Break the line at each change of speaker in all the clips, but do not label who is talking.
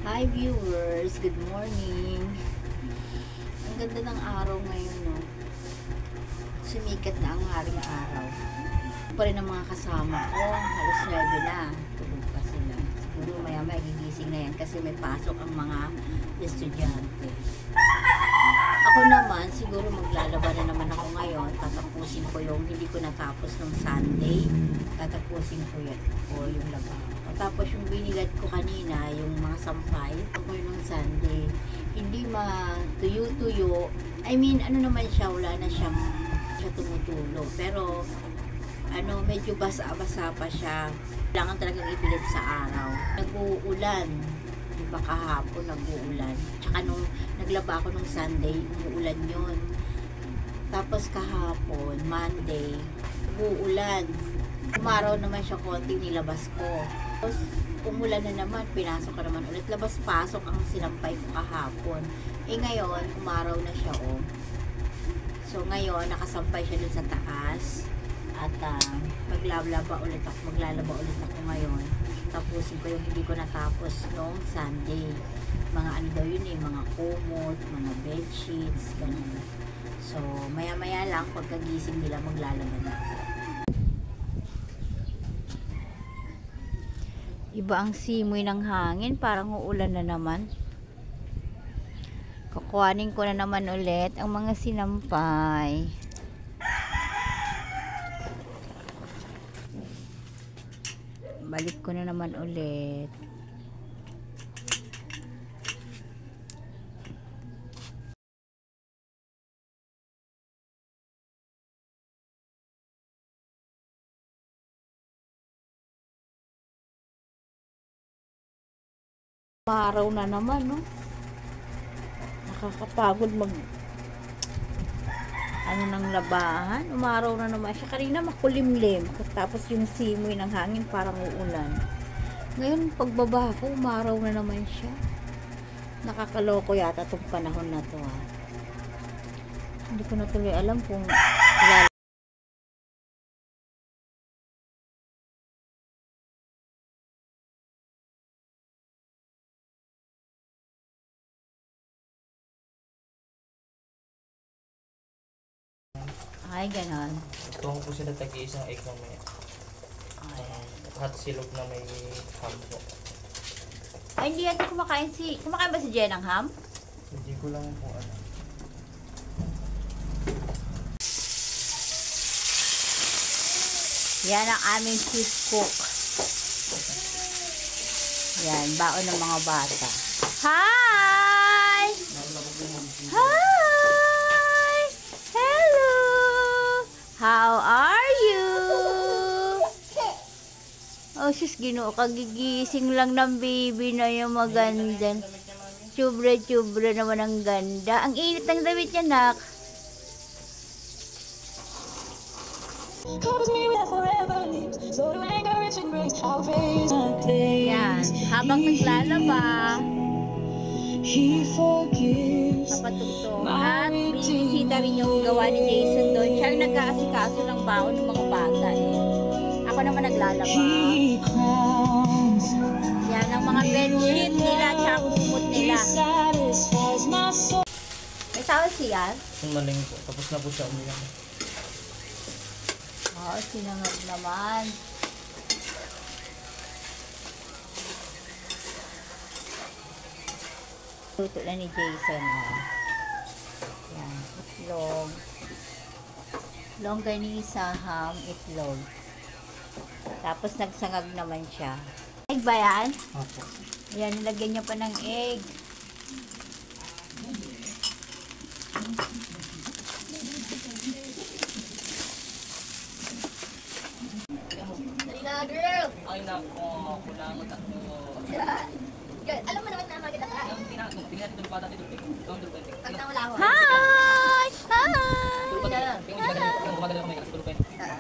Hi viewers, good morning. Ang ganda ng araw ngayon, no? Sumikat na ang haring araw. Pa rin ang mga kasama ko, halos 9 na. Tulog pa sila. Siguro maya gigising na yan kasi may pasok ang mga estudyante. Ako naman, siguro maglalaba na naman ako ngayon. Tatapusin ko yung hindi ko natapos nung Sunday. Tatapusin ko yung laba. Tapos yung binigad ko kanina, yung mga sampay, ako nung Sunday, hindi matuyo-tuyo. I mean, ano naman siya, wala na siyang tumutulo. Pero, medyo basa-basa pa siya. Kailangan talagang ibilid sa araw. Nag-uulan. Diba kahapon, nag-uulan. Tsaka nung naglaba ako nung Sunday, umuulan yun. Tapos kahapon, Monday, nag-uulan. Umaraw naman siya konti, nilabas ko. Tapos, umulan na naman, pinasok ko naman ulit. Labas-pasok ang sinampay ko kahapon. Ngayon, umaraw na siya, oh. So, ngayon, nakasampay siya dun sa taas. At, maglalaba ulit ako ngayon. Tapusin ko yung hindi ko natapos noong Sunday. Mga ano daw yun mga kumot, mga bedsheets, ganun. So, maya-maya lang, pagkagising nila, maglalaba na ako. Iba ang simoy ng hangin, parang uulan na naman. Kukuhanin ko na naman ulit ang mga sinampay. Balik ko na naman ulit. Araw na naman, no? Nakakapagod ng labahan. Umaraw na naman siya. Kanina makulimlim. Tapos yung simoy ng hangin parang uulan. Ngayon, pagbaba ko, umaraw na naman siya. Nakakaloko yata itong panahon na to, ha. Hindi ko na tuloy alam kung ay, ganon.
Ito po sila tag-iisang egg mamaya.
Ayan.
Hot silog na may ham po.
Ay, hindi yata kumakain ba si Jen ng ham?
Hindi ko lang po alam.
Yan ang aming chief cook. Yan, baon ng mga bata. Hi! Hi! Hello! How are you? Oh, sus, Ginoo, kagigising lang ng baby na yung maganda. Tsubre-tsubre naman ang ganda. Ang init ng damit niya, nak. Yan, habang naglalaba, papatugtog at Binisita rin yung gawa ni Jason doon. Siya yung nag-aasikaso ng baon ng mga bata eh. Ako naman naglalaba. Yan ang mga bedsheet nila tsaka kumot nila. May towel siya?
Maling po. Tapos na po siya umiyak.
Oo, sinangag naman. Luto na ni Jason. Oh. Yan, itlog. Longganisa, ham, itlog. Tapos nagsangag naman siya. Egg ba yan?
Opo.
Yan, nilagyan niya pa ng egg.
Girl!
Ay nako, kulangot ako.
Girl, alam mo naman na maganda ka.
Tingnan natin yung bata dito.
Pag nawala ako.
Hi! Hi!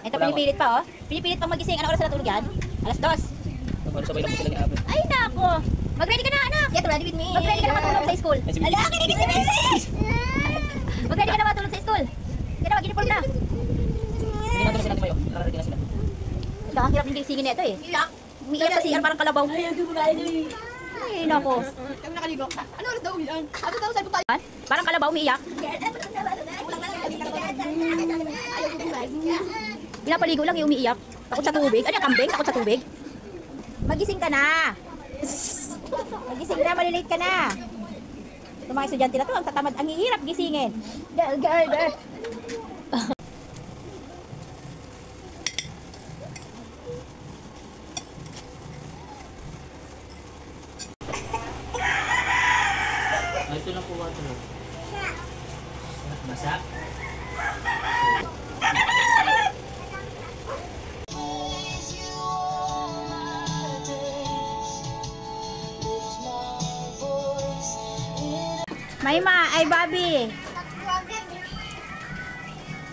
Ito, pinipilit pa, oh. Pinipilit pang magising. Anong oras na natulog yan? Alas 2.
Sabay lang po sila ni
Ay, nako. Mag-ready ka na, anak.
Get ready with me.
Mag-ready ka na matulog sa school.
Ala, kinikilig si Mrs.
Mag-ready ka na matulog sa school. Kaya na, mag-uniform na.
Tingnan natin sila ni Mayo. Nararating na sila.
Ito, ang hirap din gisingin nito, eh.
Iyak.
Umiiyak sa CR, parang kalabaw.
Ay, ang gumagay na eh.
Ay, nako.
Kami nakaligo. Ano oras daw yan? Ano daw sa tayo?
Parang kalabaw, umiiyak. Pinapaligo lang, yung umiiyak. Takot sa tubig. Ano yung kambing? Takot sa tubig? Magising ka na. Magising na, malilate ka na. Itong mga estudyante na to, ang tatamad, ang hihirap gisingin. Girl.
Ito lang po water. Basa?
Mayma, ay Bobby.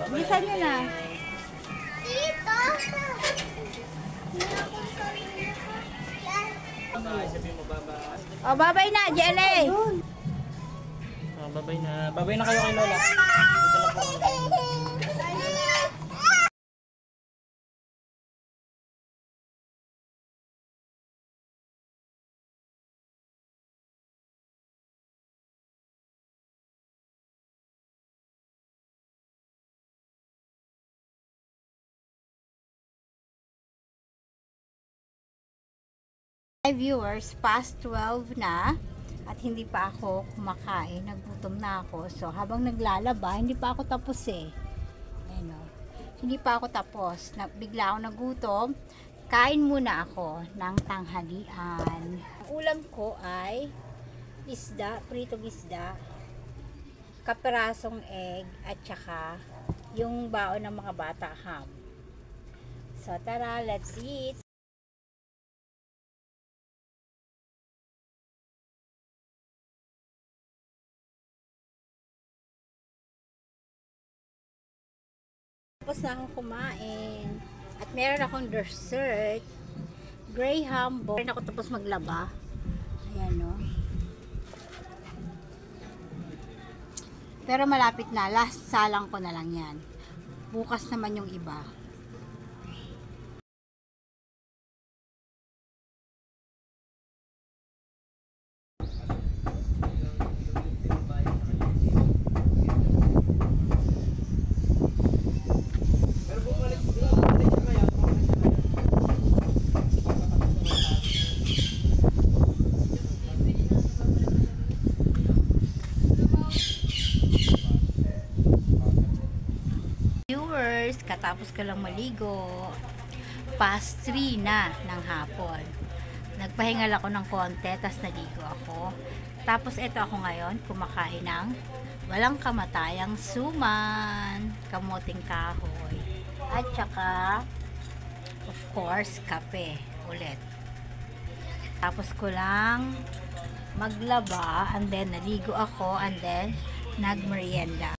Bilisan nyo na.
Sabihin mo baba.
O, babay na, GLA.
Babay na. Babay na kayo kay Lola. Dito lang po kami.
Hi viewers, past 12 na at hindi pa ako kumakain, nagutom na ako. So habang naglalaba, hindi pa ako tapos eh. Ayan o. Hindi pa ako tapos. Bigla ako nagutom. Kain muna ako ng tanghalian. Ang ulam ko ay isda, pritong isda, kaperasong egg at saka yung baon ng mga bata ham. So tara, let's eat. Tapos na akong kumain. At meron akong dessert. Graham bowl. Meron ako tapos maglaba. Ayan o. Pero malapit na. Last salang ko na lang yan. Bukas naman yung iba. Katapos ko lang maligo, past 3 na ng hapon. Nagpahingal ako ng konti, tas naligo ako. Tapos ito ako ngayon, kumakain ng walang kamatayang suman, kamuting kahoy, at saka of course kape ulit. Tapos ko lang maglaba, and then naligo ako, and then nagmerienda.